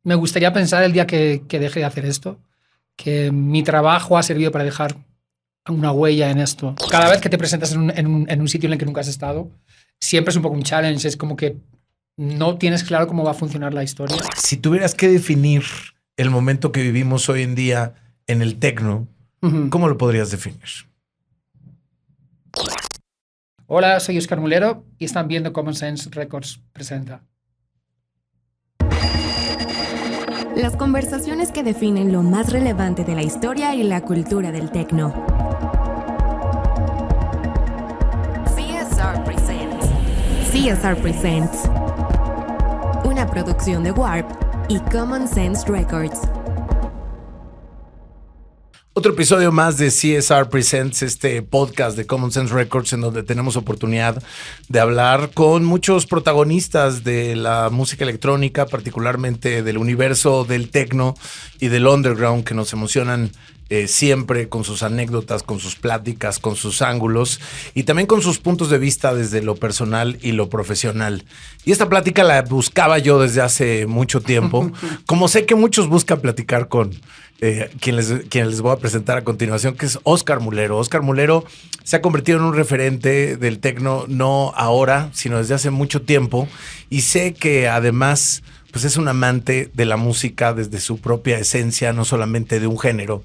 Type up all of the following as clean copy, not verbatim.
me gustaría pensar el día que deje de hacer esto, que mi trabajo ha servido para dejar una huella en esto. Cada vez que te presentas en un sitio en el que nunca has estado, siempre es un poco un challenge, es como que no tienes claro cómo va a funcionar la historia. Si tuvieras que definir el momento que vivimos hoy en día en el techno, ¿cómo lo podrías definir? Hola, soy Óscar Mulero y están viendo Common Sense Records presenta. Las conversaciones que definen lo más relevante de la historia y la cultura del techno. CSR Presents. CSR Presents. Una producción de Warp y Common Sense Records. Otro episodio más de CSR Presents, este podcast de Common Sense Records, en donde tenemos oportunidad de hablar con muchos protagonistas de la música electrónica, particularmente del universo del techno y del underground, que nos emocionan siempre con sus anécdotas, con sus pláticas, con sus ángulos y también con sus puntos de vista desde lo personal y lo profesional. Y esta plática la buscaba yo desde hace mucho tiempo, como sé que muchos buscan platicar con quien les voy a presentar a continuación, que es Óscar Mulero. Óscar Mulero se ha convertido en un referente del techno, no ahora, sino desde hace mucho tiempo, y sé que además pues es un amante de la música desde su propia esencia, no solamente de un género.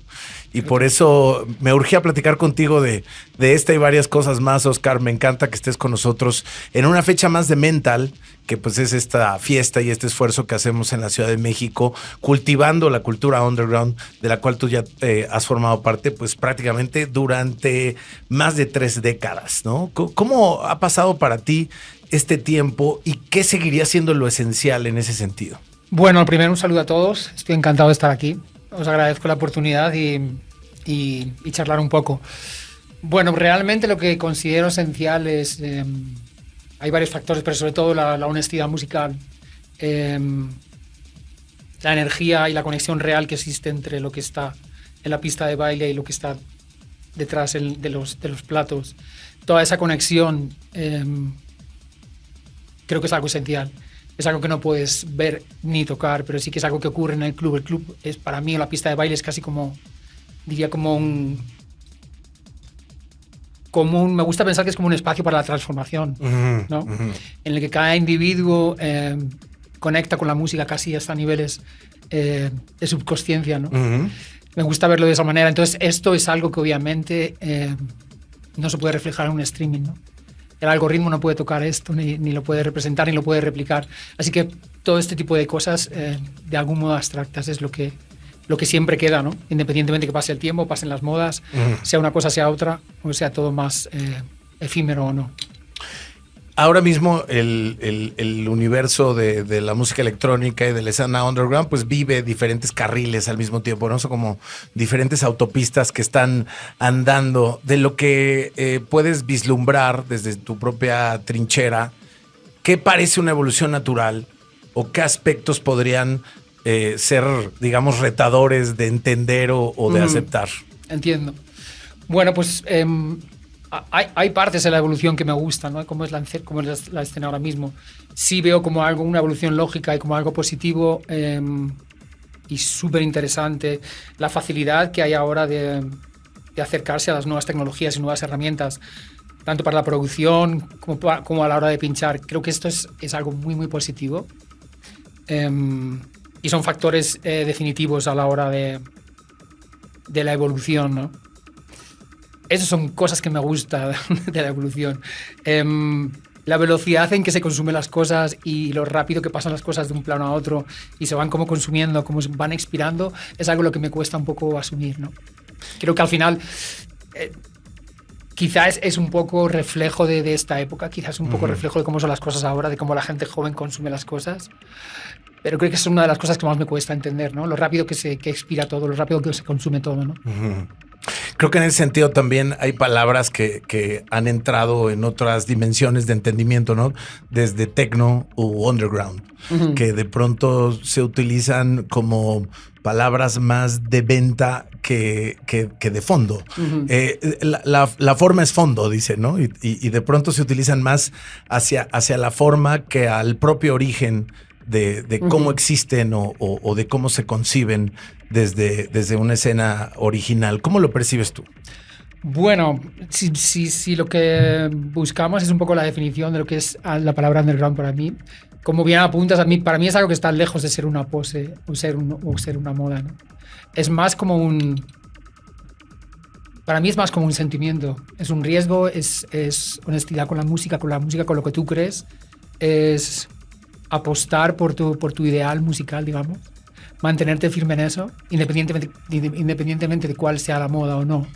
Y por eso me urgía platicar contigo de esta y varias cosas más, Óscar. Me encanta que estés con nosotros en una fecha más de Mental, que pues es esta fiesta y este esfuerzo que hacemos en la Ciudad de México, cultivando la cultura underground, de la cual tú ya has formado parte pues prácticamente durante más de 3 décadas, ¿no? ¿Cómo ha pasado para ti este tiempo y qué seguiría siendo lo esencial en ese sentido? Bueno, primero un saludo a todos. Estoy encantado de estar aquí. Os agradezco la oportunidad y charlar un poco. Bueno, realmente lo que considero esencial es... hay varios factores, pero sobre todo la honestidad musical, la energía y la conexión real que existe entre lo que está en la pista de baile y lo que está detrás de los platos. Toda esa conexión creo que es algo esencial. Es algo que no puedes ver ni tocar, pero sí que es algo que ocurre en el club. El club es, para mí, la pista de baile es casi como, diría, como un... me gusta pensar que es como un espacio para la transformación, ¿no? En el que cada individuo conecta con la música casi hasta niveles de subconsciencia, ¿no? Me gusta verlo de esa manera. Entonces, esto es algo que obviamente no se puede reflejar en un streaming, ¿no? El algoritmo no puede tocar esto, ni lo puede representar, ni lo puede replicar. Así que todo este tipo de cosas, de algún modo abstractas, es lo que siempre queda, ¿no? Independientemente que pase el tiempo, pasen las modas, sea una cosa, sea otra, o sea todo más efímero o no. Ahora mismo el universo de la música electrónica y de la escena underground pues vive diferentes carriles al mismo tiempo, ¿no? Son como diferentes autopistas que están andando. De lo que puedes vislumbrar desde tu propia trinchera, ¿qué parece una evolución natural o qué aspectos podrían ser, digamos, retadores de entender o de aceptar? Entiendo. Bueno, pues... Hay partes de la evolución que me gustan, ¿no? Como es la escena ahora mismo. Sí veo como una evolución lógica y como algo positivo y súper interesante. La facilidad que hay ahora de acercarse a las nuevas tecnologías y nuevas herramientas, tanto para la producción como a la hora de pinchar. Creo que esto es algo muy, muy positivo. Y son factores definitivos a la hora de la evolución, ¿no? Esas son cosas que me gustan de la evolución. La velocidad en que se consumen las cosas y lo rápido que pasan las cosas de un plano a otro y se van como consumiendo, como van expirando, es algo lo que me cuesta un poco asumir, ¿no? Creo que al final quizás es un poco reflejo de esta época, quizás un poco reflejo de cómo son las cosas ahora, de cómo la gente joven consume las cosas. Pero creo que es una de las cosas que más me cuesta entender, ¿no? Lo rápido que expira todo, lo rápido que se consume todo, ¿no? Creo que en ese sentido también hay palabras que han entrado en otras dimensiones de entendimiento, ¿no? Desde techno u underground, que de pronto se utilizan como palabras más de venta que de fondo. La forma es fondo, dice, ¿no? Y de pronto se utilizan más hacia la forma que al propio origen de cómo existen o de cómo se conciben desde una escena original. ¿Cómo lo percibes tú? Bueno, si lo que buscamos es un poco la definición de lo que es la palabra underground para mí, como bien apuntas, para mí es algo que está lejos de ser una pose o ser una moda, ¿no? Es más como para mí es más como un sentimiento, es un riesgo, es honestidad con la música, con lo que tú crees, es apostar por tu ideal musical, digamos, mantenerte firme en eso, independientemente de cuál sea la moda o no.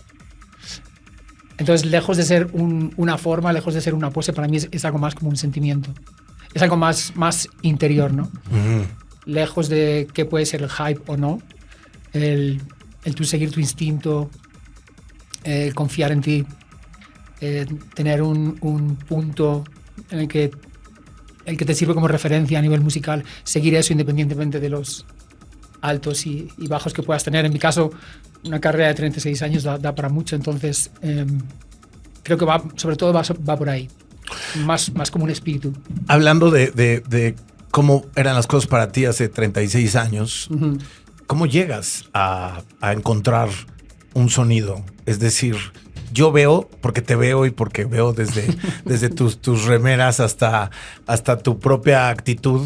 Entonces, lejos de ser una forma, lejos de ser una pose, para mí es algo más como un sentimiento. Es algo más interior, ¿no? Lejos de qué puede ser el hype o no, el tú seguir tu instinto, confiar en ti, tener un punto en el que te sirve como referencia a nivel musical, seguir eso independientemente de los altos y bajos que puedas tener. En mi caso, una carrera de 36 años da para mucho, entonces creo que sobre todo va por ahí, más como un espíritu. Hablando de cómo eran las cosas para ti hace 36 años, ¿cómo llegas a encontrar un sonido? Es decir, yo veo, porque te veo y porque veo desde tus remeras hasta tu propia actitud,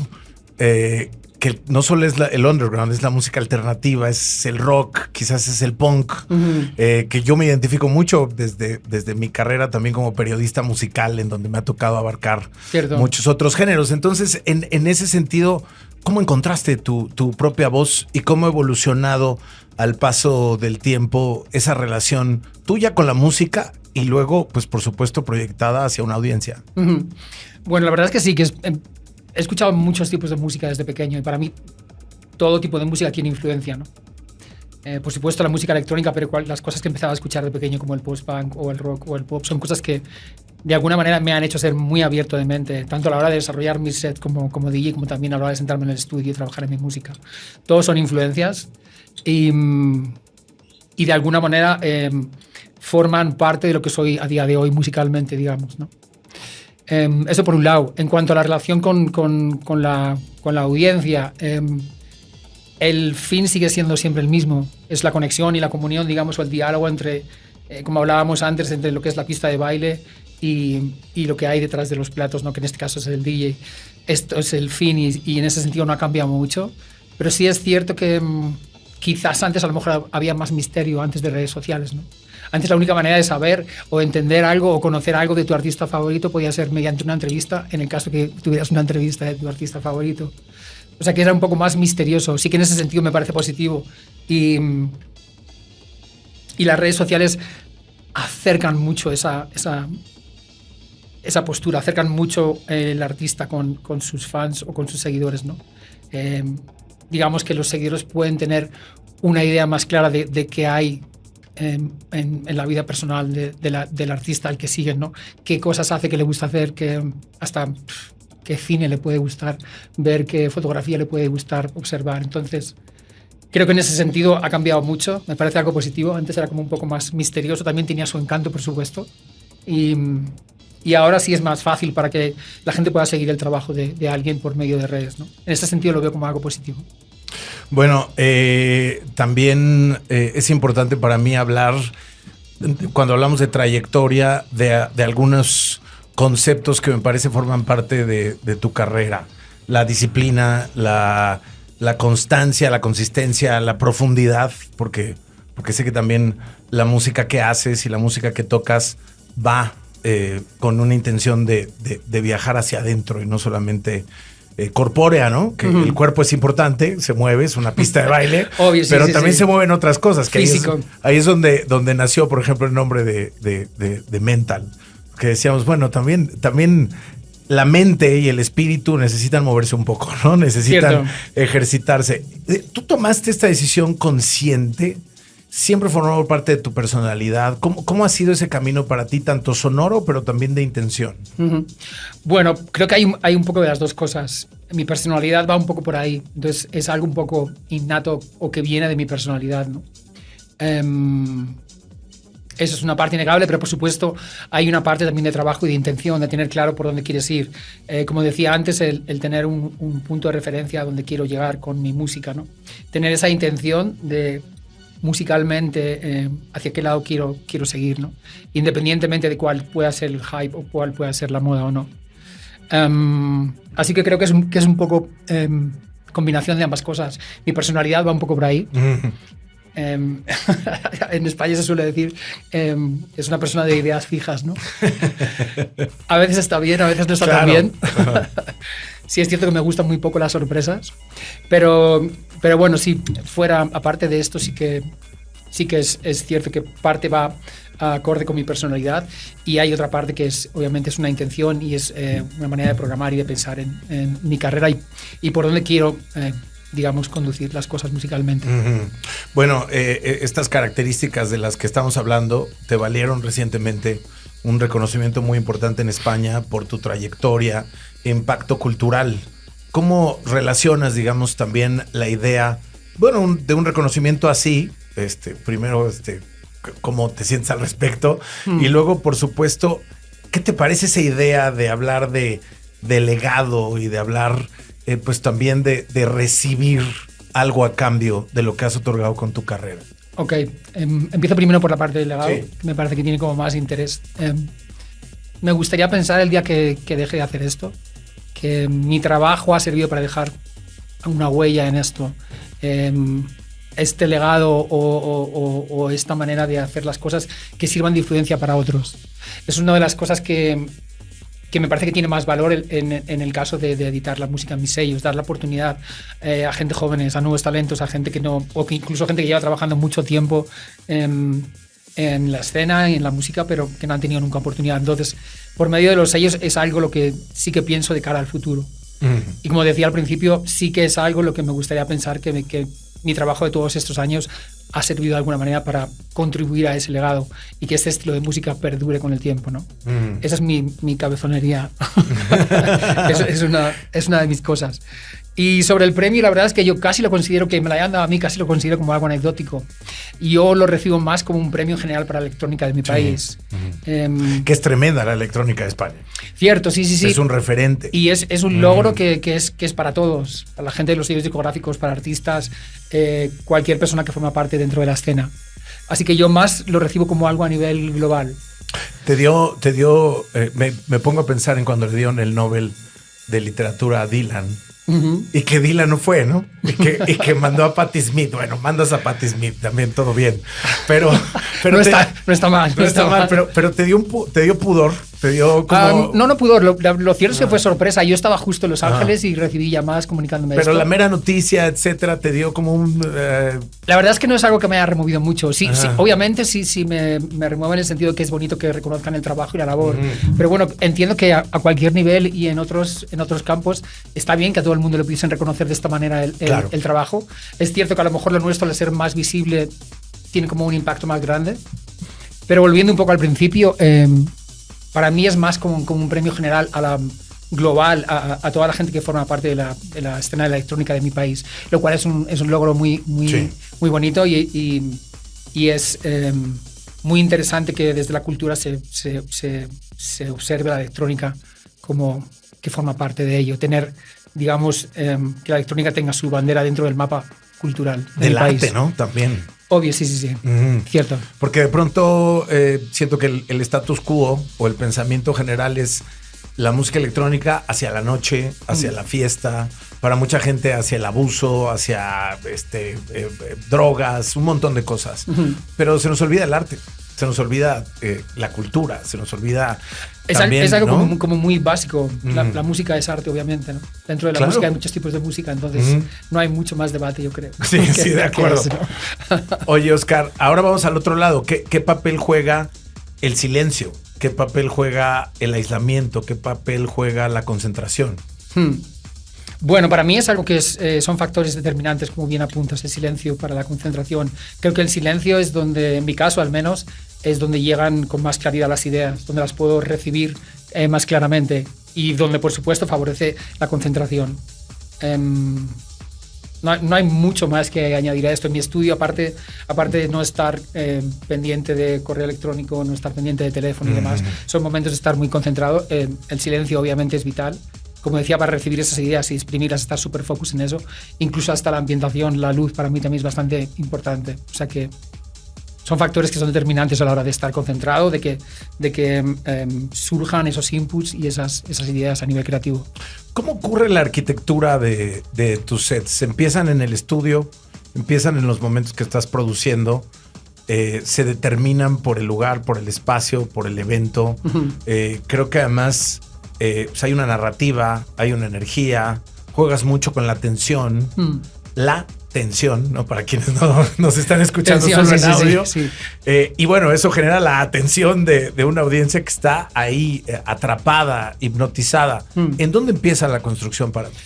que no solo es el underground, es la música alternativa, es el rock, quizás es el punk, que yo me identifico mucho desde mi carrera también como periodista musical, en donde me ha tocado abarcar muchos otros géneros. Entonces, en ese sentido, ¿cómo encontraste tu propia voz y cómo ha evolucionado al paso del tiempo esa relación tuya con la música y luego, pues por supuesto, proyectada hacia una audiencia? Bueno, la verdad es que sí, que he escuchado muchos tipos de música desde pequeño y para mí todo tipo de música tiene influencia, ¿no? Por supuesto la música electrónica, pero las cosas que empezaba a escuchar de pequeño como el post-punk o el rock o el pop son cosas que de alguna manera me han hecho ser muy abierto de mente, tanto a la hora de desarrollar mis sets como DJ, como también a la hora de sentarme en el estudio y trabajar en mi música. Todos son influencias y de alguna manera forman parte de lo que soy a día de hoy musicalmente, digamos, ¿no? Eso por un lado. En cuanto a la relación con la audiencia, el fin sigue siendo siempre el mismo. Es la conexión y la comunión, digamos, o el diálogo entre, como hablábamos antes, entre lo que es la pista de baile y lo que hay detrás de los platos, ¿no? Que en este caso es el DJ. Esto es el fin y en ese sentido no ha cambiado mucho. Pero sí es cierto que quizás antes a lo mejor había más misterio antes de redes sociales, ¿no? Antes la única manera de saber o entender algo o conocer algo de tu artista favorito podía ser mediante una entrevista, en el caso que tuvieras una entrevista de tu artista favorito. O sea que era un poco más misterioso. Sí que en ese sentido me parece positivo. Y las redes sociales acercan mucho esa postura, acercan mucho el artista con sus fans o con sus seguidores, ¿no? Digamos que los seguidores pueden tener una idea más clara de qué hay en la vida personal del artista al que siguen, ¿no? Qué cosas hace, que le gusta hacer, hasta qué cine le puede gustar ver, qué fotografía le puede gustar observar. Entonces, creo que en ese sentido ha cambiado mucho. Me parece algo positivo. Antes era como un poco más misterioso. También tenía su encanto, por supuesto. Y ahora sí es más fácil para que la gente pueda seguir el trabajo de alguien por medio de redes, ¿no? En ese sentido lo veo como algo positivo. Bueno, también es importante para mí hablar, cuando hablamos de trayectoria, de algunos conceptos que me parece forman parte de tu carrera. La disciplina, la constancia, la consistencia, la profundidad, porque sé que también la música que haces y la música que tocas va con una intención de viajar hacia adentro y no solamente corpórea, ¿no? Que el cuerpo es importante, se mueve, es una pista de baile, obvio, sí, pero sí, también se mueven otras cosas. Que ahí es donde nació, por ejemplo, el nombre de Mental. Que decíamos, bueno, también la mente y el espíritu necesitan moverse un poco, ¿no? Necesitan ejercitarse. ¿Tú tomaste esta decisión consciente? ¿Siempre formó parte de tu personalidad? ¿Cómo ha sido ese camino para ti, tanto sonoro, pero también de intención? Bueno, creo que hay un poco de las dos cosas. Mi personalidad va un poco por ahí. Entonces, es algo un poco innato o que viene de mi personalidad, ¿no? Eso es una parte innegable, pero por supuesto hay una parte también de trabajo y de intención, de tener claro por dónde quieres ir. Como decía antes, el tener un punto de referencia a donde quiero llegar con mi música, ¿no? Tener esa intención de musicalmente hacia qué lado quiero seguir, ¿no? Independientemente de cuál pueda ser el hype o cuál pueda ser la moda o no. Así que creo que es un poco combinación de ambas cosas. Mi personalidad va un poco por ahí. En España se suele decir es una persona de ideas fijas, ¿no? A veces está bien, a veces no está tan bien. Sí, es cierto que me gustan muy poco las sorpresas, pero bueno, sí, fuera, aparte de esto, sí que es cierto que parte va acorde con mi personalidad y hay otra parte que es, obviamente, es una intención y es una manera de programar y de pensar en mi carrera y por dónde quiero digamos, conducir las cosas musicalmente. Bueno, estas características de las que estamos hablando te valieron recientemente un reconocimiento muy importante en España por tu trayectoria, impacto cultural. ¿Cómo relacionas, digamos, también la idea, bueno, de un reconocimiento así? Primero, ¿cómo te sientes al respecto? Y luego, por supuesto, ¿qué te parece esa idea de hablar de legado y de hablar pues también de recibir algo a cambio de lo que has otorgado con tu carrera? Ok, empiezo primero por la parte del legado, sí, que me parece que tiene como más interés. Me gustaría pensar el día que deje de hacer esto, que mi trabajo ha servido para dejar una huella en esto. Este legado o esta manera de hacer las cosas que sirvan de influencia para otros. Es una de las cosas que me parece que tiene más valor en el caso de editar la música en mis sellos, dar la oportunidad a gente jóvenes, a nuevos talentos, a gente que no, o que incluso gente que lleva trabajando mucho tiempo en la escena y en la música, pero que no han tenido nunca oportunidad. Entonces, por medio de los sellos es algo lo que sí que pienso de cara al futuro. Y como decía al principio, sí que es algo lo que me gustaría pensar que mi trabajo de todos estos años ha servido de alguna manera para contribuir a ese legado y que este estilo de música perdure con el tiempo, ¿no? Esa es mi cabezonería. es una de mis cosas. Y sobre el premio, la verdad es que yo casi lo considero, que me la hayan dado a mí, casi lo considero como algo anecdótico. Y yo lo recibo más como un premio en general para la electrónica de mi país. Que es tremenda la electrónica de España. Cierto, sí. Es un referente. Y es un logro que es para todos, para la gente de los sellos discográficos, para artistas, cualquier persona que forma parte dentro de la escena. Así que yo más lo recibo como algo a nivel global. Me pongo a pensar en cuando le dieron el Nobel de Literatura a Dylan. Y que Dylan no fue, ¿no? Y que mandó a Patti Smith. Bueno, mandas a Patti Smith, también todo bien. Pero no está mal. No está mal, pero te dio pudor. Te dio como... No pudor. Lo cierto es que fue sorpresa. Yo estaba justo en Los Ángeles y recibí llamadas comunicándome pero esto. La mera noticia, etcétera, te dio como un... La verdad es que no es algo que me haya removido mucho. Sí, obviamente sí me remueve en el sentido de que es bonito que reconozcan el trabajo y la labor. Pero bueno, entiendo que a cualquier nivel y en otros campos está bien que a todo el mundo le pudiesen reconocer de esta manera el trabajo. Es cierto que a lo mejor lo nuestro, al ser más visible, tiene como un impacto más grande. Pero volviendo un poco al principio, para mí es más como un premio general a la global, a toda la gente que forma parte de la escena de la electrónica de mi país, lo cual es un logro muy bonito y es muy interesante que desde la cultura se observe la electrónica como que forma parte de ello, tener, digamos, que la electrónica tenga su bandera dentro del mapa cultural del arte, país. ¿no? También. Obvio, sí. Cierto. Porque de pronto siento que el status quo o el pensamiento general es la música electrónica hacia la noche, hacia la fiesta, para mucha gente hacia el abuso, hacia drogas, un montón de cosas. Pero se nos olvida el arte, se nos olvida la cultura, se nos olvida... Es algo, ¿no? como muy básico. La música es arte, obviamente, ¿no? Dentro de la música hay muchos tipos de música, entonces no hay mucho más debate, yo creo. Sí, de acuerdo. ¿No? Oye, Oscar, ahora vamos al otro lado. ¿Qué papel juega el silencio? ¿Qué papel juega el aislamiento? ¿Qué papel juega la concentración? Bueno, para mí es algo que son factores determinantes, como bien apuntas, el silencio para la concentración. Creo que el silencio es donde, en mi caso al menos, es donde llegan con más claridad las ideas, donde las puedo recibir más claramente y donde, por supuesto, favorece la concentración. No hay mucho más que añadir a esto. En mi estudio, aparte de no estar pendiente de correo electrónico, no estar pendiente de teléfono y demás, son momentos de estar muy concentrado. El silencio obviamente es vital. Como decía, para recibir esas ideas y exprimirlas, estar súper focus en eso. Incluso hasta la ambientación, la luz, para mí también es bastante importante. O sea que son factores que son determinantes a la hora de estar concentrado, de que surjan esos inputs y esas ideas a nivel creativo. ¿Cómo ocurre la arquitectura de tus sets? ¿Empiezan en el estudio? ¿Empiezan en los momentos que estás produciendo? ¿Se determinan por el lugar, por el espacio, por el evento? Creo que además pues hay una narrativa, hay una energía, juegas mucho con la tensión. La tensión, ¿no? Para quienes no nos están escuchando tensión, solo en audio. Sí. Y bueno, eso genera la atención de una audiencia que está ahí atrapada, hipnotizada. ¿En dónde empieza la construcción para ti?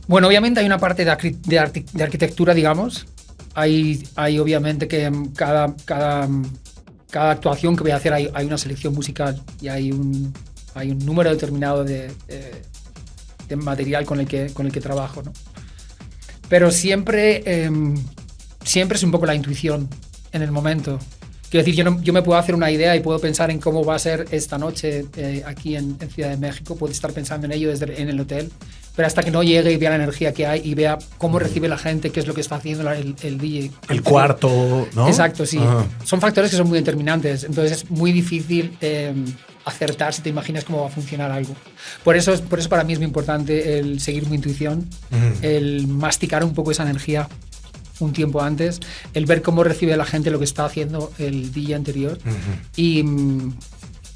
Bueno, obviamente hay una parte de arquitectura, digamos. Hay obviamente que cada actuación que voy a hacer hay una selección musical y hay un número determinado de material con el que trabajo, ¿no? Pero siempre es un poco la intuición en el momento. Quiero decir, yo me puedo hacer una idea y puedo pensar en cómo va a ser esta noche aquí en Ciudad de México. Puedo estar pensando en ello en el hotel. Pero hasta que no llegue y vea la energía que hay y vea cómo recibe la gente, qué es lo que está haciendo el DJ. El cuarto, ¿no? Exacto, sí. Son factores que son muy determinantes. Entonces es muy difícil acertar si te imaginas cómo va a funcionar algo. Por eso para mí es muy importante el seguir mi intuición, el masticar un poco esa energía un tiempo antes, el ver cómo recibe la gente lo que está haciendo el día anterior y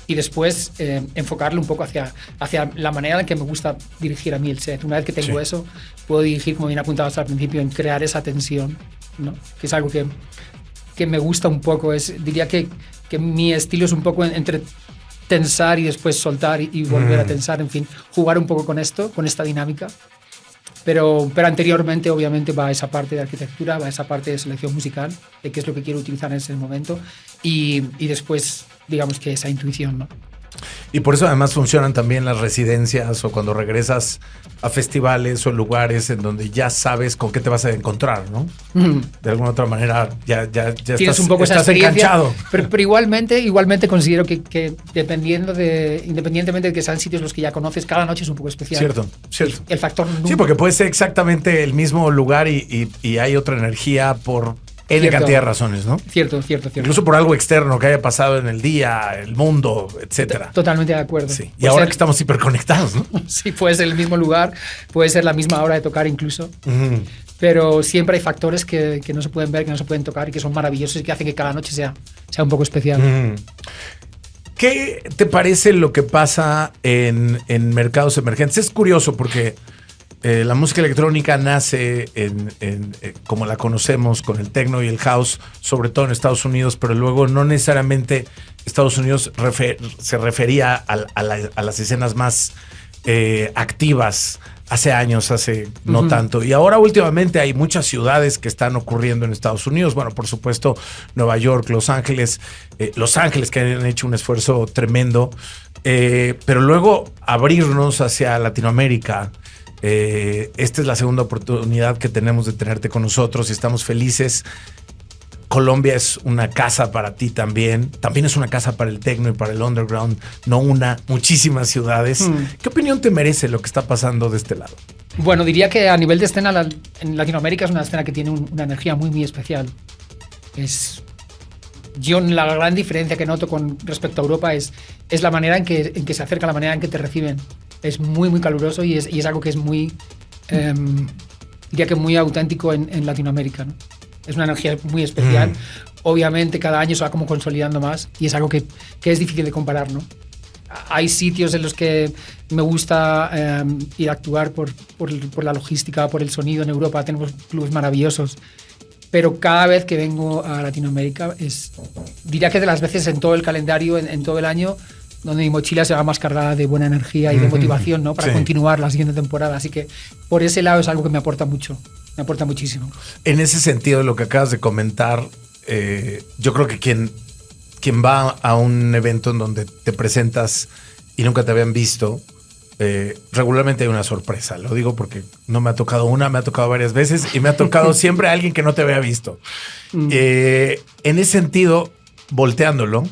después enfocarlo un poco hacia la manera en que me gusta dirigir a mí el set. Una vez que tengo eso, puedo dirigir, como bien apuntabas al principio, en crear esa tensión, ¿no? Que es algo que me gusta un poco. Diría que mi estilo es un poco entre tensar y después soltar y volver a tensar, en fin, jugar un poco con esto, con esta dinámica. Pero anteriormente, obviamente, va esa parte de arquitectura, va esa parte de selección musical, de qué es lo que quiero utilizar en ese momento, y después, digamos que esa intuición, ¿no? Y por eso además funcionan también las residencias o cuando regresas a festivales o lugares en donde ya sabes con qué te vas a encontrar, ¿no? De alguna otra manera ya tienes estás, un poco esa estás experiencia, enganchado. pero igualmente considero que independientemente de que sean sitios los que ya conoces, cada noche es un poco especial. Cierto. El factor nunca. Sí, porque puede ser exactamente el mismo lugar y hay otra energía por N cantidad de razones, ¿no? Cierto. Incluso por algo externo que haya pasado en el día, el mundo, etcétera. Totalmente de acuerdo. Sí. Y ahora que estamos hiperconectados, ¿no? Sí, puede ser el mismo lugar, puede ser la misma hora de tocar incluso. Pero siempre hay factores que no se pueden ver, que no se pueden tocar y que son maravillosos y que hacen que cada noche sea un poco especial. ¿Qué te parece lo que pasa en mercados emergentes? Es curioso porque la música electrónica nace como la conocemos, con el techno y el house, sobre todo en Estados Unidos, pero luego no necesariamente Estados Unidos se refería a las escenas más activas hace años, no tanto. Y ahora últimamente hay muchas ciudades que están ocurriendo en Estados Unidos. Bueno, por supuesto, Nueva York, Los Ángeles que han hecho un esfuerzo tremendo. Pero luego abrirnos hacia Latinoamérica. Esta es la segunda oportunidad que tenemos de tenerte con nosotros y estamos felices. Colombia es una casa para ti también. También es una casa para el techno y para el underground. Muchísimas ciudades. ¿Qué opinión te merece lo que está pasando de este lado? Bueno, diría que a nivel de escena, en Latinoamérica es una escena que tiene una energía muy, muy especial. La gran diferencia que noto con respecto a Europa es la manera en que se acerca, la manera en que te reciben. Es muy, muy caluroso y es algo que es muy, diría que muy auténtico en Latinoamérica, ¿no? Es una energía muy especial. Obviamente cada año se va como consolidando más y es algo que es difícil de comparar, ¿no? Hay sitios en los que me gusta ir a actuar por la logística, por el sonido. En Europa tenemos clubes maravillosos. Pero cada vez que vengo a Latinoamérica diría que de las veces en todo el calendario, en todo el año, donde mi mochila se va más cargada de buena energía y de motivación, ¿no? Para continuar la siguiente temporada. Así que por ese lado es algo que me aporta mucho, me aporta muchísimo. En ese sentido, lo que acabas de comentar, yo creo que quien va a un evento en donde te presentas y nunca te habían visto, regularmente hay una sorpresa. Lo digo porque no me ha tocado una, me ha tocado varias veces y me ha tocado siempre alguien que no te había visto. En ese sentido, volteándolo,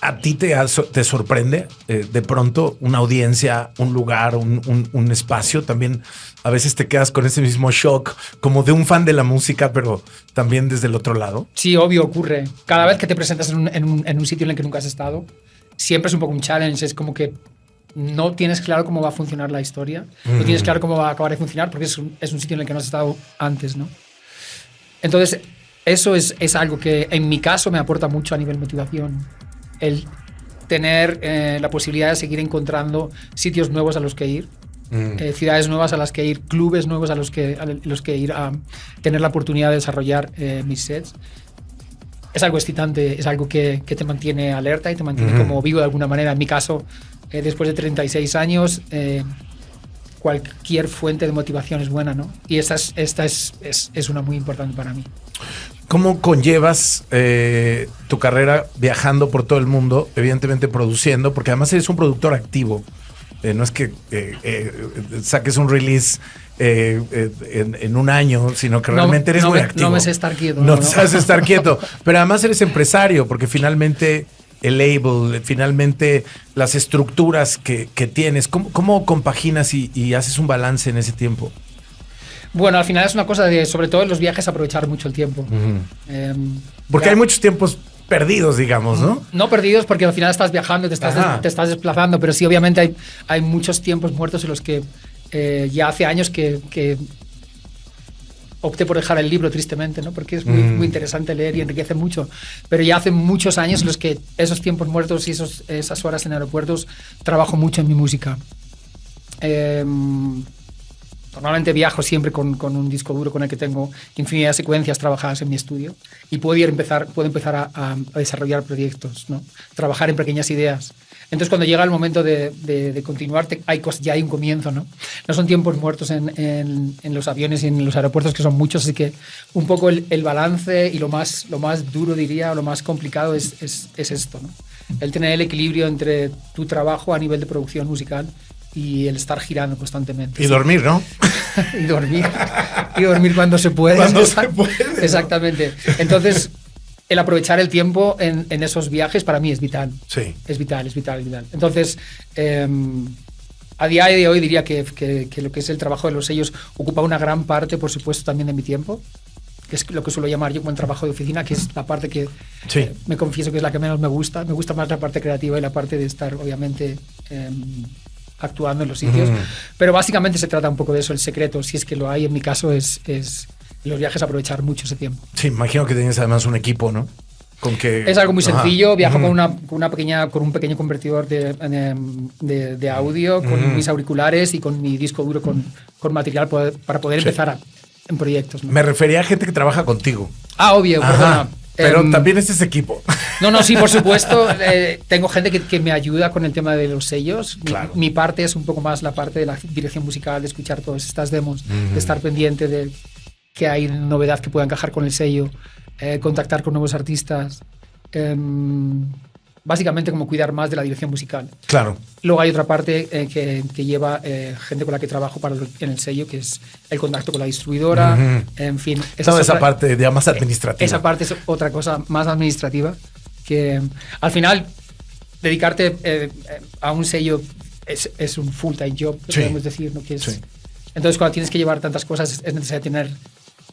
¿a ti te sorprende de pronto una audiencia, un lugar, un espacio? También a veces te quedas con ese mismo shock como de un fan de la música, pero también desde el otro lado. Sí, obvio, ocurre. Cada vez que te presentas en un sitio en el que nunca has estado, siempre es un poco un challenge. Es como que no tienes claro cómo va a funcionar la historia, no tienes claro cómo va a acabar de funcionar porque es un sitio en el que no has estado antes, ¿no? Entonces, eso es algo que en mi caso me aporta mucho a nivel motivación. El tener la posibilidad de seguir encontrando sitios nuevos a los que ir, ciudades nuevas a las que ir, clubes nuevos a los que ir a tener la oportunidad de desarrollar mis sets. Es algo excitante, es algo que te mantiene alerta y te mantiene como vivo de alguna manera. En mi caso, después de 36 años, cualquier fuente de motivación es buena, ¿no? Y esta es una muy importante para mí. ¿Cómo conllevas tu carrera viajando por todo el mundo, evidentemente produciendo? Porque además eres un productor activo. No es que saques un release en un año, sino que realmente eres muy activo. No me sé estar quieto. No sabes estar quieto. Pero además eres empresario, porque finalmente el label, finalmente las estructuras que tienes, ¿cómo compaginas y haces un balance en ese tiempo? Bueno, al final es una cosa de, sobre todo en los viajes, aprovechar mucho el tiempo. Porque hay muchos tiempos perdidos, digamos, ¿no? No perdidos porque al final estás viajando, te estás desplazando, pero sí, obviamente hay muchos tiempos muertos en los que ya hace años que opté por dejar el libro, tristemente, ¿no? Porque es muy interesante leer y enriquece mucho. Pero ya hace muchos años en los que esos tiempos muertos y esas horas en aeropuertos trabajo mucho en mi música. Normalmente viajo siempre con un disco duro con el que tengo infinidad de secuencias trabajadas en mi estudio y puedo empezar a desarrollar proyectos, ¿no? Trabajar en pequeñas ideas. Entonces, cuando llega el momento de continuar, ya hay un comienzo, ¿no? No son tiempos muertos en los aviones y en los aeropuertos, que son muchos, así que un poco el balance y lo más duro, diría, o lo más complicado es esto, ¿no? El tener el equilibrio entre tu trabajo a nivel de producción musical y el estar girando constantemente. Y dormir, ¿no? Y dormir cuando se puede. Cuando se puede. Exactamente. Entonces, el aprovechar el tiempo en esos viajes para mí es vital. Sí. Es vital. Entonces, a día de hoy diría que lo que es el trabajo de los sellos ocupa una gran parte, por supuesto, también de mi tiempo, que es lo que suelo llamar yo como el trabajo de oficina, que es la parte que me confieso que es la que menos me gusta. Me gusta más la parte creativa y la parte de estar, obviamente, actuando en los sitios. Pero básicamente se trata un poco de eso. El secreto, si es que lo hay, en mi caso, es los viajes, aprovechar mucho ese tiempo. Sí, imagino que tienes además un equipo, ¿no? Es algo muy sencillo. Viajo con un pequeño convertidor de audio, con mis auriculares y con mi disco duro con material para poder empezar en proyectos, ¿no? Me refería a gente que trabaja contigo. Obvio, perdona. Pero también es ese equipo. No, sí, por supuesto. Tengo gente que me ayuda con el tema de los sellos. Claro. Mi parte es un poco más la parte de la dirección musical, de escuchar todas estas demos, de estar pendiente de que hay novedad que pueda encajar con el sello, contactar con nuevos artistas. Básicamente como cuidar más de la dirección musical. Claro. Luego hay otra parte que lleva gente con la que trabajo en el sello, que es el contacto con la distribuidora, en fin. Esa parte ya más administrativa. Esa parte es otra cosa más administrativa, que al final dedicarte a un sello es un full-time job, podemos decir, ¿no? Entonces, cuando tienes que llevar tantas cosas, es necesario tener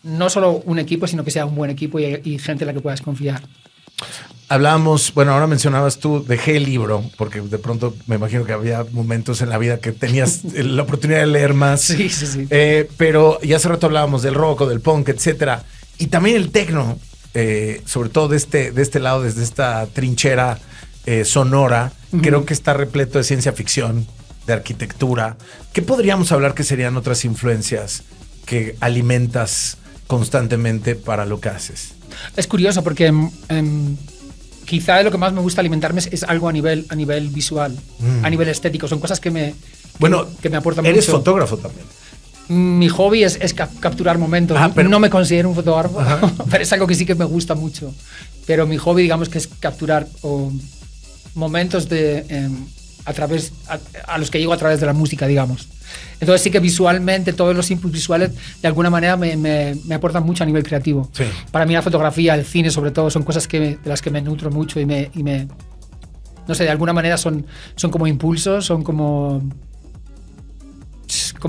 no solo un equipo, sino que sea un buen equipo y gente en la que puedas confiar. Hablábamos, bueno, ahora mencionabas tú, dejé el libro, porque de pronto me imagino que había momentos en la vida que tenías la oportunidad de leer más. Sí. Pero ya hace rato hablábamos del rock o del punk, etcétera. Y también el techno, sobre todo de este lado, desde esta trinchera sonora, creo que está repleto de ciencia ficción, de arquitectura. ¿Qué podríamos hablar que serían otras influencias que alimentas constantemente para lo que haces? Es curioso porque quizá lo que más me gusta alimentarme es algo a nivel visual, a nivel estético. Son cosas que me aportan mucho. Eres fotógrafo también. Mi hobby es capturar momentos. Pero no me considero un fotógrafo, pero es algo que sí que me gusta mucho. Pero mi hobby, digamos, que es capturar momentos de a los que llego a través de la música, digamos. Entonces sí que visualmente todos los inputs visuales de alguna manera me aportan mucho a nivel creativo. Sí. Para mí la fotografía, el cine sobre todo, son cosas de las que me nutro mucho y me no sé, de alguna manera son como impulsos, son como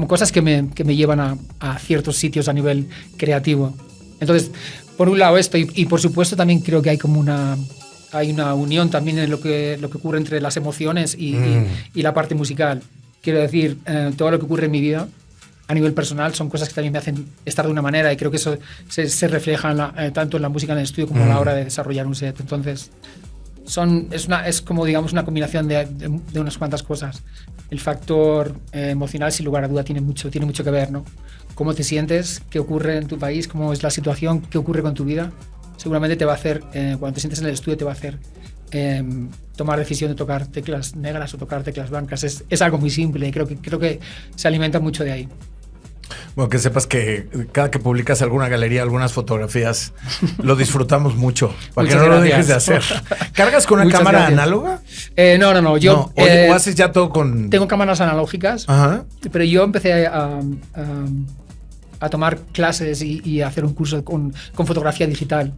cosas que me llevan a ciertos sitios a nivel creativo. Entonces, por un lado esto, y por supuesto también creo que hay como hay una unión también en lo que ocurre entre las emociones y la parte musical. Quiero decir, todo lo que ocurre en mi vida a nivel personal son cosas que también me hacen estar de una manera, y creo que eso se refleja tanto en la música en el estudio como a la hora de desarrollar un set. Entonces, es como, digamos, una combinación de unas cuantas cosas. El factor emocional, sin lugar a duda, tiene mucho que ver, ¿no? Cómo te sientes, qué ocurre en tu país, cómo es la situación, qué ocurre con tu vida. Seguramente te va a hacer, cuando te sientes en el estudio, te va a hacer tomar decisión de tocar teclas negras o tocar teclas blancas. Es algo muy simple y creo que se alimenta mucho de ahí. Bueno, que sepas que cada que publicas alguna galería, algunas fotografías, lo disfrutamos mucho. Para que no lo dejes de hacer. ¿Cargas con una cámara análoga? No. Yo, ¿O haces ya todo con...? Tengo cámaras analógicas, pero yo empecé a tomar clases y a hacer un curso con fotografía digital.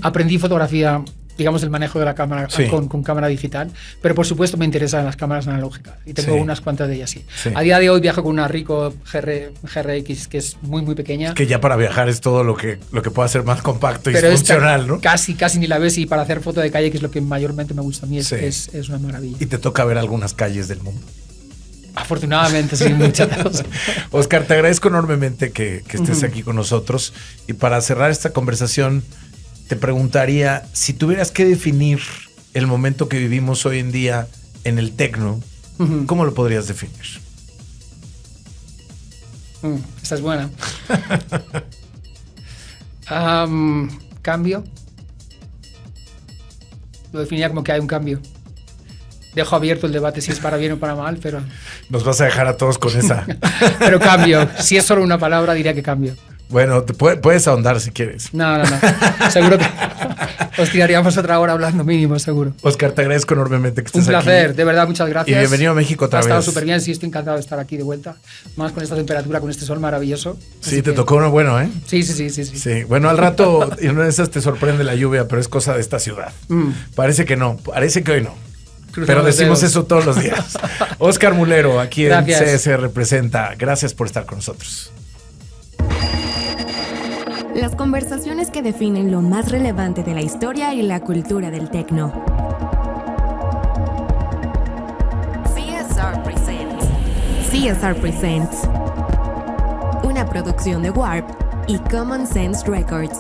Aprendí fotografía, digamos, el manejo de la cámara con cámara digital, pero por supuesto me interesan las cámaras analógicas y tengo unas cuantas de ellas, sí. A día de hoy viajo con una Ricoh GRX que es muy muy pequeña. Que ya para viajar es todo lo que puede ser más compacto y funcional, ¿no? Casi ni la ves, y para hacer foto de calle, que es lo que mayormente me gusta a mí, es una maravilla. Y te toca ver algunas calles del mundo. Afortunadamente, sí, muchas gracias. Oscar, te agradezco enormemente que estés aquí con nosotros, y para cerrar esta conversación te preguntaría, si tuvieras que definir el momento que vivimos hoy en día en el techno, ¿cómo lo podrías definir? Esta es buena. Cambio. Lo definiría como que hay un cambio. Dejo abierto el debate si es para bien o para mal, pero... Nos vas a dejar a todos con esa. Pero cambio. Si es solo una palabra, diría que cambio. Bueno, puedes ahondar si quieres. No. Seguro que os tiraríamos otra hora hablando mínimo, seguro. Oscar, te agradezco enormemente que estés aquí. Un placer, de verdad, muchas gracias. Y bienvenido a México otra vez. Ha estado súper bien, sí, estoy encantado de estar aquí de vuelta. Más con esta temperatura, con este sol maravilloso. Sí, te tocó uno bueno, ¿eh? Sí. Sí, bueno, al rato, y una de esas te sorprende la lluvia, pero es cosa de esta ciudad. Parece que no, parece que hoy no. Pero decimos eso todos los días. Oscar Mulero, aquí en CS Representa. Gracias por estar con nosotros. Las conversaciones que definen lo más relevante de la historia y la cultura del techno. CSR Presents. CSR Presents. Una producción de Warp y Common Sense Records.